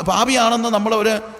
പാപിയാണെന്ന് നമ്മൾ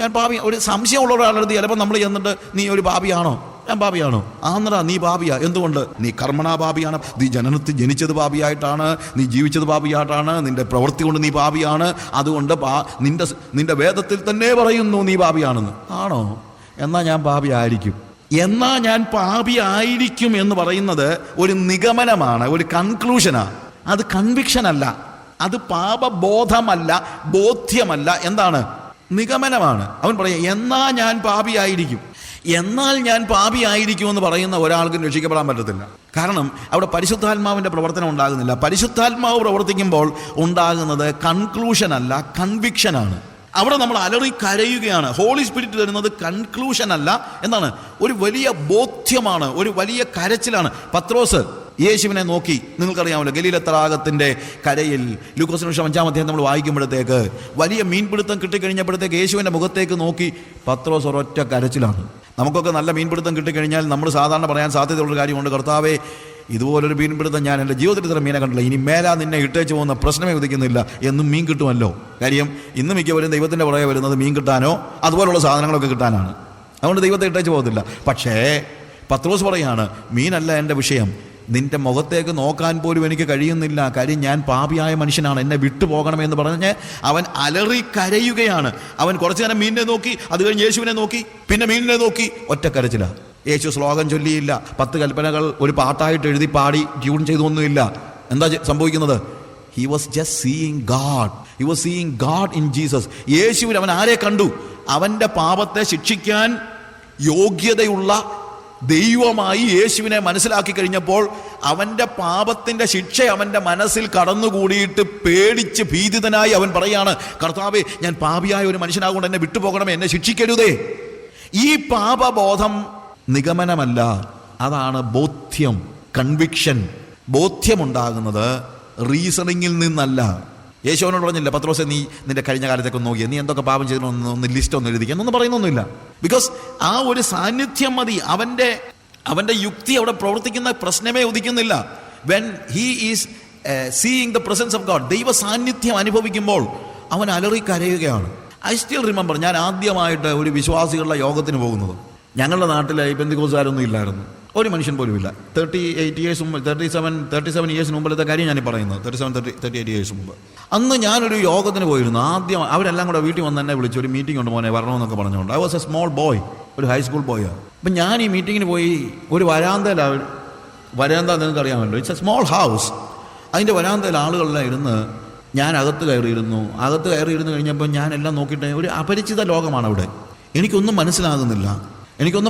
ഞാൻ പാപി ഒരു സംശയമുള്ള ഒരാളെടുത്ത് ചിലപ്പോൾ നമ്മൾ ചെന്നിട്ട് നീ ഒരു പാപിയാണോ, ഞാൻ പാപിയാണോ? ആന്നടാ നീ പാപിയാ. എന്തുകൊണ്ട്? നീ കർമ്മണാ പാപിയാണ്, നീ ജനനത്തിൽ ജനിച്ചത് പാപിയായിട്ടാണ്, നീ ജീവിച്ചത് പാപിയായിട്ടാണ്, നിന്റെ പ്രവൃത്തി കൊണ്ട് നീ പാപിയാണ്, അതുകൊണ്ട് നിന്റെ വേദത്തിൽ തന്നെ പറയുന്നു നീ പാപിയാണെന്ന്. ആണോ? എന്നാൽ ഞാൻ പാപിയായിരിക്കും. എന്ന് പറയുന്നത് ഒരു നിഗമനമാണ്, ഒരു കൺക്ലൂഷനാണ്. അത് കൺവിക്ഷൻ അല്ല, അത് പാപബോധമല്ല, ബോധ്യമല്ല. എന്താണ്? നിഗമനമാണ്. അവൻ പറയാം എന്നാൽ ഞാൻ പാപിയായിരിക്കും. എന്നാൽ ഞാൻ പാപിയായിരിക്കും എന്ന് പറയുന്ന ഒരാൾക്കും രക്ഷിക്കപ്പെടാൻ പറ്റത്തില്ല. കാരണം അവിടെ പരിശുദ്ധാത്മാവിൻ്റെ പ്രവർത്തനം ഉണ്ടാകുന്നില്ല. പരിശുദ്ധാത്മാവ് പ്രവർത്തിക്കുമ്പോൾ ഉണ്ടാകുന്നത് കൺക്ലൂഷൻ അല്ല, കൺവിക്ഷനാണ്. അവിടെ നമ്മൾ അലറി കരയുകയാണ്. ഹോളി സ്പിരിറ്റ് തരുന്നത് കൺക്ലൂഷൻ അല്ല, എന്താണ്? ഒരു വലിയ ബോധ്യമാണ്, ഒരു വലിയ കരച്ചിലാണ്. പത്രോസ് യേശുവിനെ നോക്കി, നിങ്ങൾക്കറിയാമല്ലോ ഗലീല തടാകത്തിൻ്റെ കരയിൽ ലൂക്കോസിന് 5-ാം അധ്യായം നമ്മൾ വായിക്കുമ്പോഴത്തേക്ക് വലിയ മീൻപിടുത്തം കിട്ടിക്കഴിഞ്ഞപ്പോഴത്തേക്ക് യേശുവിൻ്റെ മുഖത്തേക്ക് നോക്കി പത്രോസ് ഒരൊറ്റ കരച്ചിലാണ്. നമുക്കൊക്കെ നല്ല മീൻപിടുത്തം കിട്ടിക്കഴിഞ്ഞാൽ നമ്മൾ സാധാരണ പറയാൻ സാധ്യതയുള്ള കാര്യമുണ്ട്, കർത്താവേ ഇതുപോലൊരു മീൻപിടുത്തം ഞാൻ എൻ്റെ ജീവിതത്തിൽ ഇത്ര മീനെ കണ്ടില്ല, ഇനി മേലാ നിന്നെ ഇട്ടേച്ച് പോകുന്ന പ്രശ്നമേ ഉദിക്കുന്നില്ല, എന്നും മീൻ കിട്ടുമല്ലോ. കാര്യം ഇന്ന് മിക്കവരും ദൈവത്തിൻ്റെ പുറകെ വരുന്നത് മീൻ കിട്ടാനോ അതുപോലുള്ള സാധനങ്ങളൊക്കെ കിട്ടാനാണ്. അതുകൊണ്ട് ദൈവത്തെ ഇട്ടേച്ച് പോകത്തില്ല. പക്ഷേ പത്രോസ് പറയാണ്, മീനല്ല എൻ്റെ വിഷയം, നിന്റെ മുഖത്തേക്ക് നോക്കാൻ പോലും എനിക്ക് കഴിയുന്നില്ല, കാര്യം ഞാൻ പാപിയായ മനുഷ്യനാണ്, എന്നെ വിട്ടു പോകണമെന്ന് പറഞ്ഞ് അവൻ അലറി കരയുകയാണ്. അവൻ കുറച്ചു നേരം മീനിനെ നോക്കി, അത് കഴിഞ്ഞ് യേശുവിനെ നോക്കി, പിന്നെ മീനിനെ നോക്കി, ഒറ്റ കരച്ചില്ല. യേശു ശ്ലോകം ചൊല്ലിയില്ല, 10 കൽപ്പനകൾ ഒരു പാട്ടായിട്ട് എഴുതി പാടി ട്യൂൺ ചെയ്തൊന്നുമില്ല. എന്താ സംഭവിക്കുന്നത്? He was just seeing God. He was seeing God in Jesus. യേശുവിൽ അവൻ ആരെ കണ്ടു? അവൻ്റെ പാപത്തെ ശിക്ഷിക്കാൻ യോഗ്യതയുള്ള ദൈവമായി യേശുവിനെ മനസ്സിലാക്കി കഴിഞ്ഞപ്പോൾ അവൻ്റെ പാപത്തിൻ്റെ ശിക്ഷ അവൻ്റെ മനസ്സിൽ കടന്നുകൂടിയിട്ട് പേടിച്ച് ഭീതിതനായി അവൻ പറയാണ്, കർത്താവേ ഞാൻ പാപിയായ ഒരു മനുഷ്യനാകൊണ്ട് എന്നെ വിട്ടുപോകണമേ, എന്നെ ശിക്ഷിക്കരുതേ. ഈ പാപബോധം നിഗമനമല്ല, അതാണ് ബോധ്യം, കൺവിക്ഷൻ. ബോധ്യമുണ്ടാകുന്നത് റീസണിങ്ങിൽ നിന്നല്ല. യേശുവിനോട് പറഞ്ഞില്ല, പത്രോസേ നീ നിന്റെ കഴിഞ്ഞ കാലത്തേക്ക് ഒന്ന് നോക്കിയാൽ നീ എന്തൊക്കെ പാപം ചെയ്തോന്ന് ലിസ്റ്റ് ഒന്ന് എഴുതിക്കുക എന്നൊന്നും പറയുന്നൊന്നുമില്ല. ബിക്കോസ് ആ ഒരു സാന്നിധ്യം മതി. അവൻ്റെ യുക്തി അവിടെ പ്രവർത്തിക്കുന്ന പ്രശ്നമേ ഉദിക്കുന്നില്ല. When he is seeing the presence of God, ദൈവ സാന്നിധ്യം അനുഭവിക്കുമ്പോൾ അവൻ അലറി കരയുകയാണ്. ഐ സ്റ്റിൽ റിമെമ്പർ, ഞാൻ ആദ്യമായിട്ട് ഒരു വിശ്വാസികളുടെ യോഗത്തിന് പോകുന്നത്. ഞങ്ങളുടെ നാട്ടിൽ ഈ പെന്തിക്കോസുകാരൊന്നും ഇല്ലായിരുന്നു, ഒരു മനുഷ്യൻ പോലും ഇല്ല. 38 ഇയേഴ്സ് മുമ്പ്, 37 ഇയേഴ്സിന് മുമ്പിലത്തെ കാര്യം ഞാൻ പറയുന്നത്, 38 ഇയേഴ്സ് മുമ്പ്. അന്ന് ഞാനൊരു യോഗത്തിന് പോയിരുന്നു. ആദ്യം അവരെല്ലാം കൂടെ വീട്ടിൽ വന്ന് എന്നെ വിളിച്ചു, ഒരു മീറ്റിംഗ് ഉണ്ട് മോനെ വരണമെന്നൊക്കെ പറഞ്ഞുകൊണ്ട്. I was A small boy, ഒരു ഹൈസ്കൂൾ ബോയാണ്. അപ്പം ഞാൻ ഈ മീറ്റിങ്ങിന് പോയി. ഒരു വരാന്ത നിങ്ങൾക്ക് അറിയാമല്ലോ, ഇറ്റ്സ് എ സ്മോൾ ഹൗസ്. അതിൻ്റെ വരാന്തയിൽ ആളുകളെല്ലാം ഇരുന്ന് ഞാൻ അകത്ത് കയറിയിരുന്നു കഴിഞ്ഞപ്പോൾ ഞാനെല്ലാം നോക്കിയിട്ട് ഒരു അപരിചിത ലോകമാണ് അവിടെ. എനിക്കൊന്നും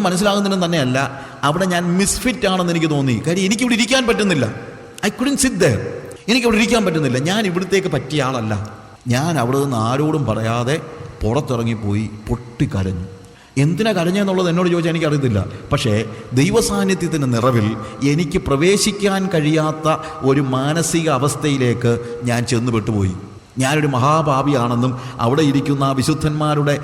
മനസ്സിലാകുന്നില്ലെന്ന് തന്നെയല്ല, അവിടെ ഞാൻ മിസ്ഫിറ്റ് ആണെന്ന് എനിക്ക് തോന്നി. കാര്യം എനിക്കിവിടെ ഇരിക്കാൻ പറ്റുന്നില്ല. I couldn't sit there. എനിക്കിവിടെ ഇരിക്കാൻ പറ്റുന്നില്ല. ഞാൻ ഇവിടത്തേക്ക് പറ്റിയ ആളല്ല. ഞാൻ അവിടെ നിന്ന് ആരോടും പറയാതെ പുറത്തിറങ്ങിപ്പോയി പൊട്ടിക്കരഞ്ഞു. എന്തിനാ കരഞ്ഞെന്നുള്ളത് എന്നോട് ചോദിച്ചാൽ എനിക്കറിയത്തില്ല. പക്ഷേ ദൈവസാന്നിധ്യത്തിൻ്റെ നിറവിൽ എനിക്ക് പ്രവേശിക്കാൻ കഴിയാത്ത ഒരു മാനസിക അവസ്ഥയിലേക്ക് ഞാൻ ചെന്ന് പെട്ടുപോയി. ഞാനൊരു മഹാപാപിയാണെന്നും അവിടെ ഇരിക്കുന്ന വിശുദ്ധന്മാരുടെ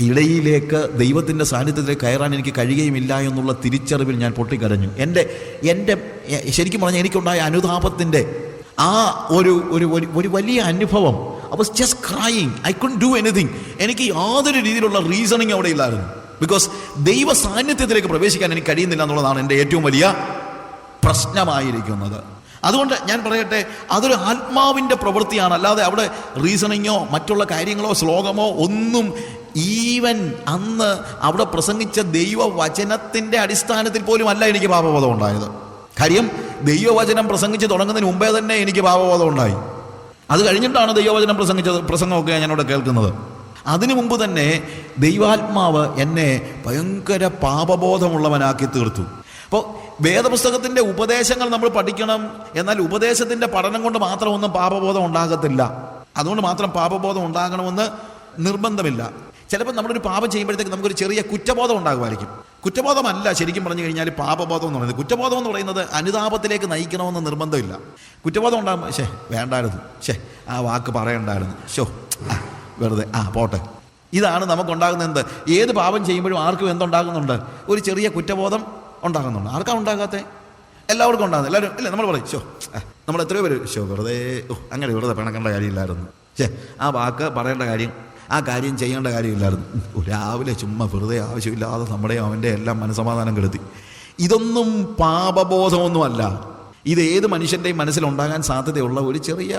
ഇടയിലേക്ക് ദൈവത്തിൻ്റെ സാന്നിധ്യത്തിലേക്ക് കയറാൻ എനിക്ക് കഴിയുകയുമില്ല എന്നുള്ള തിരിച്ചറിവിൽ ഞാൻ പൊട്ടിക്കരഞ്ഞു. എൻ്റെ ശരിക്കും പറഞ്ഞാൽ എനിക്കുണ്ടായ അനുതാപത്തിൻ്റെ ആ ഒരു വലിയ അനുഭവം. I was just crying. I couldn't do anything. എനിക്ക് യാതൊരു രീതിയിലുള്ള റീസണിങ് അവിടെ ഇല്ലായിരുന്നു. ബിക്കോസ് ദൈവ സാന്നിധ്യത്തിലേക്ക് പ്രവേശിക്കാൻ എനിക്ക് കഴിയുന്നില്ല എന്നുള്ളതാണ് എൻ്റെ ഏറ്റവും വലിയ പ്രശ്നമായിരിക്കുന്നത്. അതുകൊണ്ട് ഞാൻ പറയട്ടെ, അതൊരു ആത്മാവിൻ്റെ പ്രവൃത്തിയാണ്, അല്ലാതെ അവിടെ റീസണിങ്ങോ മറ്റുള്ള കാര്യങ്ങളോ ശ്ലോകമോ ഒന്നും. ഈവൻ അന്ന് അവിടെ പ്രസംഗിച്ച ദൈവവചനത്തിൻ്റെ അടിസ്ഥാനത്തിൽ പോലും അല്ല എനിക്ക് പാപബോധം ഉണ്ടായത്. കാര്യം ദൈവവചനം പ്രസംഗിച്ച് തുടങ്ങുന്നതിന് മുമ്പേ തന്നെ എനിക്ക് പാപബോധം ഉണ്ടായി. അത് കഴിഞ്ഞിട്ടാണ് ദൈവവചനം പ്രസംഗമൊക്കെ ഞാനിവിടെ കേൾക്കുന്നത്. അതിനു മുമ്പ് തന്നെ ദൈവാത്മാവ് എന്നെ ഭയങ്കര പാപബോധമുള്ളവനാക്കി തീർത്തു. അപ്പോൾ വേദപുസ്തകത്തിൻ്റെ ഉപദേശങ്ങൾ നമ്മൾ പഠിക്കണം. എന്നാൽ ഉപദേശത്തിൻ്റെ പഠനം കൊണ്ട് മാത്രം ഒന്നും പാപബോധം ഉണ്ടാകത്തില്ല. അതുകൊണ്ട് മാത്രം പാപബോധം ഉണ്ടാകണമെന്ന് നിർബന്ധമില്ല. ചിലപ്പോൾ നമ്മളൊരു പാപം ചെയ്യുമ്പോഴത്തേക്ക് നമുക്കൊരു ചെറിയ കുറ്റബോധം ഉണ്ടാകുമായിരിക്കും. കുറ്റബോധമല്ല ശരിക്കും പറഞ്ഞു കഴിഞ്ഞാൽ പാപബോധം എന്ന് പറയുന്നത്. കുറ്റബോധം എന്ന് പറയുന്നത് അനുതാപത്തിലേക്ക് നയിക്കണമെന്ന് നിർബന്ധമില്ല. കുറ്റബോധം ഉണ്ടാകുമ്പോൾ വേണ്ടായിരുന്നു, ആ വാക്ക് പറയണ്ടായിരുന്നു, വെറുതെ പോട്ടെ. ഇതാണ് നമുക്കുണ്ടാകുന്ന എന്ത്? ഏത് പാപം ചെയ്യുമ്പോഴും ആർക്കും എന്തുണ്ടാകുന്നുണ്ട്? ഒരു ചെറിയ കുറ്റബോധം ഉണ്ടാകുന്നുണ്ട്. ആർക്കാണ് ഉണ്ടാകാത്ത? എല്ലാവർക്കും ഉണ്ടാകുന്നത്. എല്ലാവരും അല്ലേ? നമ്മൾ പറയും നമ്മൾ എത്രയോ പേര് വെറുതെ അങ്ങനെ വെറുതെ പിണക്കേണ്ട കാര്യമില്ലായിരുന്നു, ആ വാക്ക് പറയേണ്ട കാര്യം ആ കാര്യം ചെയ്യേണ്ട കാര്യമില്ലായിരുന്നു. രാവിലെ ചുമ്മാ വെറുതെ ആവശ്യമില്ലാതെ നമ്മുടെ അവൻ്റെ എല്ലാം മനസ്സമാധാനം കെടുത്തി. ഇതൊന്നും പാപബോധമൊന്നുമല്ല. ഇത് ഏത് മനുഷ്യൻ്റെയും മനസ്സിലുണ്ടാകാൻ സാധ്യതയുള്ള ഒരു ചെറിയ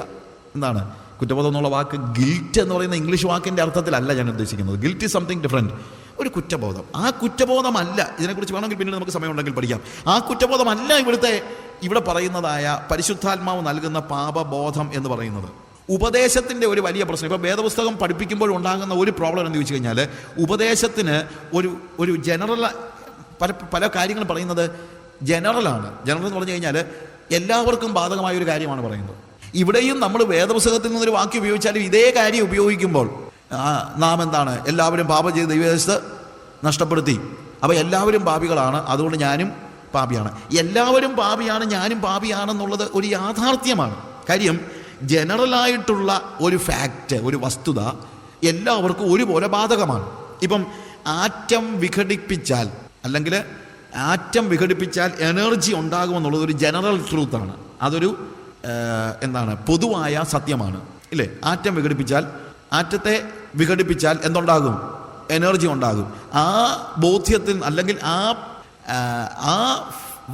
എന്താണ് കുറ്റബോധം എന്നുള്ള വാക്ക് ഗിൽറ്റ് എന്ന് പറയുന്ന ഇംഗ്ലീഷ് വാക്കിൻ്റെ അർത്ഥത്തിലല്ല ഞാൻ ഉദ്ദേശിക്കുന്നത്. Guilt is something different. ഒരു കുറ്റബോധം, ആ കുറ്റബോധമല്ല, ഇതിനെക്കുറിച്ച് വേണമെങ്കിൽ പിന്നീട് നമുക്ക് സമയമുണ്ടെങ്കിൽ പഠിക്കാം. ആ കുറ്റബോധമല്ല ഇവിടെ പറയുന്നതായ പരിശുദ്ധാത്മാവ് നൽകുന്ന പാപബോധം എന്ന് പറയുന്നത്. ഉപദേശത്തിൻ്റെ ഒരു വലിയ പ്രശ്നം, ഇപ്പോൾ വേദപുസ്തകം പഠിപ്പിക്കുമ്പോൾ ഉണ്ടാകുന്ന ഒരു പ്രോബ്ലം എന്ന് ചോദിച്ചു കഴിഞ്ഞാൽ, ഉപദേശത്തിന് ഒരു ജനറൽ പല കാര്യങ്ങൾ പറയുന്നത് ജനറലാണ്. ജനറൽ എന്ന് പറഞ്ഞു കഴിഞ്ഞാൽ എല്ലാവർക്കും ബാധകമായ ഒരു കാര്യമാണ് പറയുന്നത്. ഇവിടെയും നമ്മൾ വേദപുസ്തകത്തിൽ നിന്നൊരു വാക്യം ഉപയോഗിച്ചാലും ഇതേ കാര്യം ഉപയോഗിക്കുമ്പോൾ നാം എന്താണ്, എല്ലാവരും പാപം ചെയ്ത് ദൈവദേശത്ത് നഷ്ടപ്പെടുത്തി, അപ്പോൾ എല്ലാവരും പാപികളാണ്, അതുകൊണ്ട് ഞാനും പാപിയാണ്. എല്ലാവരും പാപിയാണ്, ഞാനും പാപിയാണെന്നുള്ളത് ഒരു യാഥാർത്ഥ്യമാണ്. കാര്യം ജനറലായിട്ടുള്ള ഒരു ഫാക്റ്റ്, ഒരു വസ്തുത എല്ലാവർക്കും ഒരുപോലെ ബാധകമാണ്. ഇപ്പം ആറ്റം വിഘടിപ്പിച്ചാൽ അല്ലെങ്കിൽ ആറ്റം വിഘടിപ്പിച്ചാൽ എനർജി ഉണ്ടാകുമെന്നുള്ളത് ഒരു ജനറൽ ട്രൂത്താണ്. അതൊരു എന്താണ് പൊതുവായ സത്യമാണ്, ഇല്ലേ? ആറ്റം വിഘടിപ്പിച്ചാൽ, ആറ്റത്തെ വിഘടിപ്പിച്ചാൽ എന്തുണ്ടാകും? എനർജി ഉണ്ടാകും. ആ ബോധ്യത്തിൽ അല്ലെങ്കിൽ ആ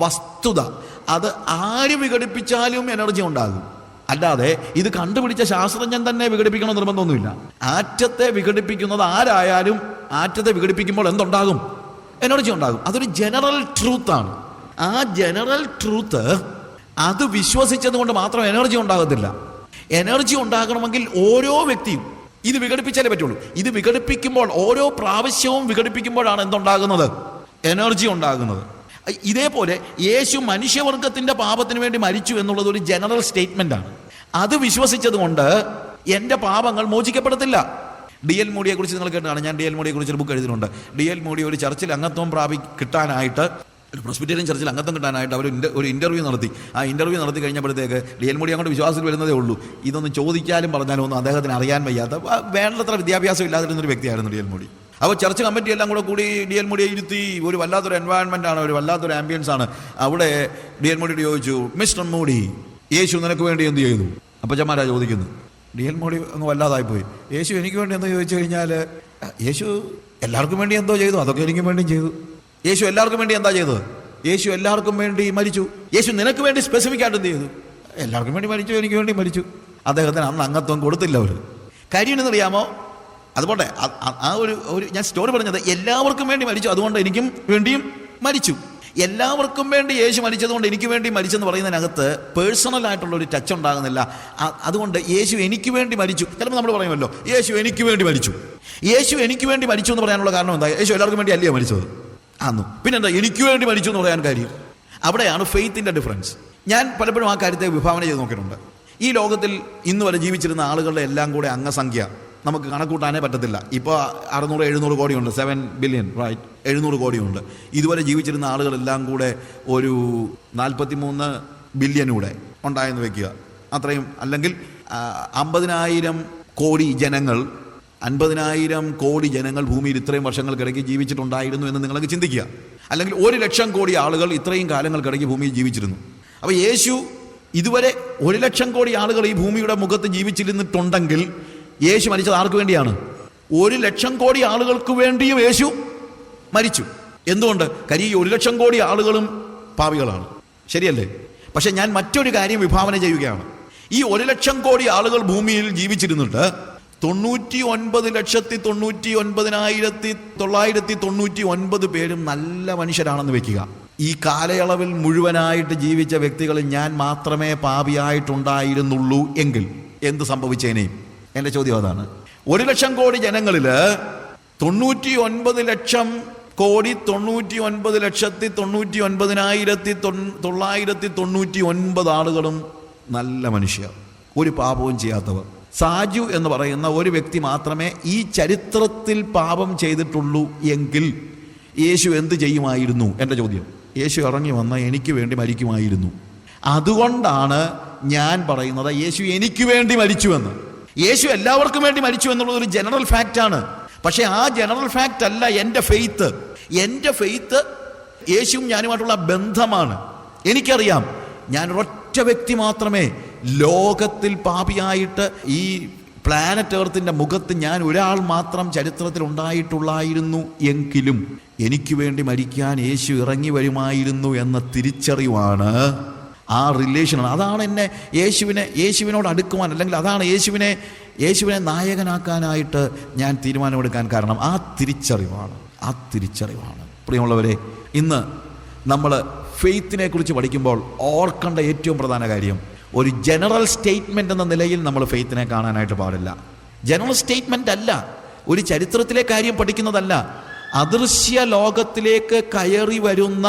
വസ്തുത അത് ആര് വിഘടിപ്പിച്ചാലും എനർജി ഉണ്ടാകും. അല്ലാതെ ഇത് കണ്ടുപിടിച്ച ശാസ്ത്രജ്ഞൻ തന്നെ വിഘടിപ്പിക്കണം നിർബന്ധമൊന്നുമില്ല. ആറ്റത്തെ വിഘടിപ്പിക്കുന്നത് ആരായാലും ആറ്റത്തെ വിഘടിപ്പിക്കുമ്പോൾ എന്തുണ്ടാകും? എനർജി ഉണ്ടാകും. അതൊരു ജനറൽ ട്രൂത്താണ്. ആ ജനറൽ ട്രൂത്ത് അത് വിശ്വസിച്ചത് കൊണ്ട് മാത്രം എനർജി ഉണ്ടാകത്തില്ല. എനർജി ഉണ്ടാകണമെങ്കിൽ ഓരോ വ്യക്തിയും ഇത് വിഘടിപ്പിച്ചാലേ പറ്റുള്ളൂ. ഇത് വിഘടിപ്പിക്കുമ്പോൾ, ഓരോ പ്രാവശ്യവും വിഘടിപ്പിക്കുമ്പോഴാണ് എന്തുണ്ടാകുന്നത്? എനർജി ഉണ്ടാകുന്നത്. ഇതേപോലെ യേശു മനുഷ്യവർഗത്തിൻ്റെ പാപത്തിന് വേണ്ടി മരിച്ചു എന്നുള്ളത് ഒരു ജനറൽ സ്റ്റേറ്റ്മെൻ്റാണ്. അത് വിശ്വസിച്ചത് കൊണ്ട് എൻ്റെ പാപങ്ങൾ മോചിക്കപ്പെടത്തില്ല. D.L. മോഡിയെ കുറിച്ച് നിങ്ങൾ കേട്ടതാണ്. ഞാൻ D.L. മോഡിയെ കുറിച്ച് ഒരു ബുക്ക് എഴുതിയിട്ടുണ്ട്. D.L. മോഡി ഒരു ചർച്ചിൽ അംഗത്വം കിട്ടാനായിട്ട്, ഒരു പ്രസ്ബിറ്റേറിയൻ ചർച്ചിൽ അംഗത്വം കിട്ടാനായിട്ട് അവർ ഒരു ഇൻ്റർവ്യൂ നടത്തി. ആ ഇൻ്റർവ്യൂ നടത്തി കഴിഞ്ഞപ്പോഴത്തേക്ക് D.L. മോഡി അങ്ങോട്ട് വിശ്വാസത്തിൽ വരുന്നതേ ഉള്ളൂ. ഇതൊന്നും ചോദിക്കാനും പറഞ്ഞാലും ഒന്നും അദ്ദേഹത്തിന് അറിയാൻ വയ്യാത്ത, വേണ്ടത്ര വിദ്യാഭ്യാസം ഇല്ലാതിരുന്നൊരു വ്യക്തിയായിരുന്നു D.L. മോഡി. അപ്പോൾ ചർച്ച് കമ്മിറ്റി എല്ലാം കൂടി D.L. മോഡിയെ ഇരുത്തി. ഒരു വല്ലാത്തൊരു എൻവയൺമെൻ്റ് ആണ്, ഒരു വല്ലാത്തൊരു ആംബിയൻസ് ആണ്. അവിടെ D.L. മോഡിയോട് ചോദിച്ചു, മിസ്റ്റർ മോഡി, യേശു നിനക്ക് വേണ്ടി എന്ത് ചെയ്തു? അപ്പച്ചന്മാരാ ചോദിക്കുന്നു. D.L. മോഡി അങ്ങ് വല്ലാതായിപ്പോയി. യേശു എനിക്ക് വേണ്ടി എന്തോ ചോദിച്ചു കഴിഞ്ഞാൽ, യേശു എല്ലാവർക്കും വേണ്ടി എന്തോ ചെയ്തു, അതൊക്കെ എനിക്കും വേണ്ടിയും ചെയ്തു. യേശു എല്ലാവർക്കും വേണ്ടി എന്താ ചെയ്തത്? യേശു എല്ലാവർക്കും വേണ്ടി മരിച്ചു. യേശു നിനക്ക് വേണ്ടി സ്പെസിഫിക് ആയിട്ട് എന്ത് ചെയ്തു? എല്ലാവർക്കും വേണ്ടി മരിച്ചു, എനിക്ക് വേണ്ടി മരിച്ചു. അദ്ദേഹത്തിന് അന്ന് അംഗത്വം കൊടുത്തില്ല അവർ. കാര്യം എന്നറിയാമോ? അതുപോലെ ആ ഒരു ഞാൻ സ്റ്റോറി പറഞ്ഞത്, എല്ലാവർക്കും വേണ്ടി മരിച്ചു, അതുകൊണ്ട് എനിക്കും വേണ്ടിയും മരിച്ചു. എല്ലാവർക്കും വേണ്ടി യേശു മരിച്ചതുകൊണ്ട് എനിക്ക് വേണ്ടി മരിച്ചെന്ന് പറയുന്നതിനകത്ത് പേഴ്സണലായിട്ടുള്ള ഒരു ടച്ച് ഉണ്ടാകുന്നില്ല. അതുകൊണ്ട് യേശു എനിക്ക് വേണ്ടി മരിച്ചു. ചിലപ്പോൾ നമ്മൾ പറയുമല്ലോ, യേശു എനിക്ക് വേണ്ടി മരിച്ചു. യേശു എനിക്ക് വേണ്ടി മരിച്ചു എന്ന് പറയാനുള്ള കാരണം എന്താ? യേശു എല്ലാവർക്കും വേണ്ടി അല്ലയോ മരിച്ചത്? ആന്നു. പിന്നെന്താ എനിക്ക് വേണ്ടി മരിച്ചു എന്ന് പറയാൻ കാര്യം? അവിടെയാണ് ഫെയ്ത്തിൻ്റെ ഡിഫറൻസ്. ഞാൻ പലപ്പോഴും ആ കാര്യത്തെ വിഭാവന ചെയ്ത് നോക്കിയിട്ടുണ്ട്. ഈ ലോകത്തിൽ ഇന്ന് വരെ ജീവിച്ചിരുന്ന ആളുകളുടെ എല്ലാം കൂടെ അംഗസംഖ്യ നമുക്ക് കണക്കൂട്ടാനേ പറ്റത്തില്ല. ഇപ്പോൾ 600-700 കോടിയുണ്ട്, 7 ബില്യൺ, റൈറ്റ്, 700 കോടിയുണ്ട്. ഇതുവരെ ജീവിച്ചിരുന്ന ആളുകളെല്ലാം കൂടെ ഒരു 43 ബില്യനൂടെ ഉണ്ടായെന്ന് വെക്കുക. അത്രയും, അല്ലെങ്കിൽ 50,000 കോടി ജനങ്ങൾ, 50,000 കോടി ജനങ്ങൾ ഭൂമിയിൽ ഇത്രയും വർഷങ്ങൾക്കിടയ്ക്ക് ജീവിച്ചിട്ടുണ്ടായിരുന്നു എന്ന് നിങ്ങൾക്ക് ചിന്തിക്കുക. അല്ലെങ്കിൽ 1,00,000 കോടി ആളുകൾ ഇത്രയും കാലങ്ങൾക്കിടയ്ക്ക് ഭൂമിയിൽ ജീവിച്ചിരുന്നു. അപ്പോൾ യേശു ഇതുവരെ 1,00,000 കോടി ആളുകൾ ഈ ഭൂമിയുടെ മുഖത്ത് ജീവിച്ചിരുന്നിട്ടുണ്ടെങ്കിൽ യേശു മരിച്ചത് ആർക്ക് വേണ്ടിയാണ്? 1,00,000 കോടി ആളുകൾക്ക് വേണ്ടിയും യേശു മരിച്ചു. എന്തുകൊണ്ട്? കാര്യം ഈ 1,00,000 കോടി ആളുകളും പാപികളാണ്, ശരിയല്ലേ? പക്ഷെ ഞാൻ മറ്റൊരു കാര്യം വിഭാവന ചെയ്യുകയാണ്. ഈ 1,00,000 കോടി ആളുകൾ ഭൂമിയിൽ ജീവിച്ചിരുന്നിട്ട് 99,99,999 പേരും നല്ല മനുഷ്യരാണെന്ന് വെക്കുക. ഈ കാലയളവിൽ മുഴുവനായിട്ട് ജീവിച്ച വ്യക്തികളിൽ ഞാൻ മാത്രമേ പാപിയായിട്ടുണ്ടായിരുന്നുള്ളൂ എങ്കിൽ എന്ത് സംഭവിച്ചേനേയും? എൻ്റെ ചോദ്യം അതാണ്. 1,00,000 കോടി ജനങ്ങളിൽ 99,99,99,999 ആളുകളും നല്ല മനുഷ്യർ, ഒരു പാപവും ചെയ്യാത്തവർ. സാജു എന്ന് പറയുന്ന ഒരു വ്യക്തി മാത്രമേ ഈ ചരിത്രത്തിൽ പാപം ചെയ്തിട്ടുള്ളൂ എങ്കിൽ യേശു എന്ത് ചെയ്യുമായിരുന്നു? എൻ്റെ ചോദ്യം. യേശു ഇറങ്ങി വന്ന എനിക്ക് വേണ്ടി മരിക്കുമായിരുന്നു. അതുകൊണ്ടാണ് ഞാൻ പറയുന്നത് യേശു എനിക്ക് വേണ്ടി മരിച്ചുവെന്ന്. യേശു എല്ലാവർക്കും വേണ്ടി മരിച്ചു എന്നുള്ളത് ഒരു ജനറൽ ഫാക്റ്റാണ്. പക്ഷേ ആ ജനറൽ ഫാക്റ്റ് അല്ല എൻ്റെ ഫെയ്ത്ത്. എൻ്റെ ഫെയ്ത്ത് യേശുവും ഞാനുമായിട്ടുള്ള ബന്ധമാണ്. എനിക്കറിയാം ഞാൻ ഒരൊറ്റ വ്യക്തി മാത്രമേ ലോകത്തിൽ പാപിയായിട്ട് ഈ പ്ലാനറ്റ് എർത്തിൻ്റെ മുഖത്ത് ഞാൻ ഒരാൾ മാത്രം ചരിത്രത്തിൽ ഉണ്ടായിട്ടുള്ളായിരുന്നു എങ്കിലും എനിക്ക് വേണ്ടി മരിക്കാൻ യേശു ഇറങ്ങി വരുമായിരുന്നു എന്ന തിരിച്ചറിവാണ് ആ റിലേഷനാണ്. അതാണ് എന്നെ യേശുവിനോട് അടുക്കുവാൻ, അല്ലെങ്കിൽ അതാണ് യേശുവിനെ നായകനാക്കാനായിട്ട് ഞാൻ തീരുമാനമെടുക്കാൻ കാരണം. ആ തിരിച്ചറിവാണ്. പ്രിയമുള്ളവരെ, ഇന്ന് നമ്മൾ ഫെയ്ത്തിനെ കുറിച്ച് പഠിക്കുമ്പോൾ ഓർക്കേണ്ട ഏറ്റവും പ്രധാന കാര്യം, ഒരു ജനറൽ സ്റ്റേറ്റ്മെൻ്റ് എന്ന നിലയിൽ നമ്മൾ ഫെയ്ത്തിനെ കാണാനായിട്ട് പാടില്ല. ജനറൽ സ്റ്റേറ്റ്മെൻ്റ് അല്ല, ഒരു ചരിത്രത്തിലെ കാര്യം പഠിക്കുന്നതല്ല, അദൃശ്യ ലോകത്തിലേക്ക് കയറി വരുന്ന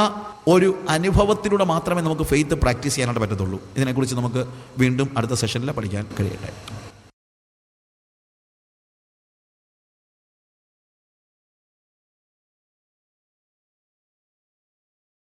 ഒരു അനുഭവത്തിലൂടെ മാത്രമേ നമുക്ക് ഫെയ്ത്ത് പ്രാക്ടീസ് ചെയ്യാനായിട്ട് പറ്റത്തുള്ളൂ. ഇതിനെക്കുറിച്ച് നമുക്ക് വീണ്ടും അടുത്ത സെഷനിൽ പഠിക്കാൻ കഴിയട്ടെ.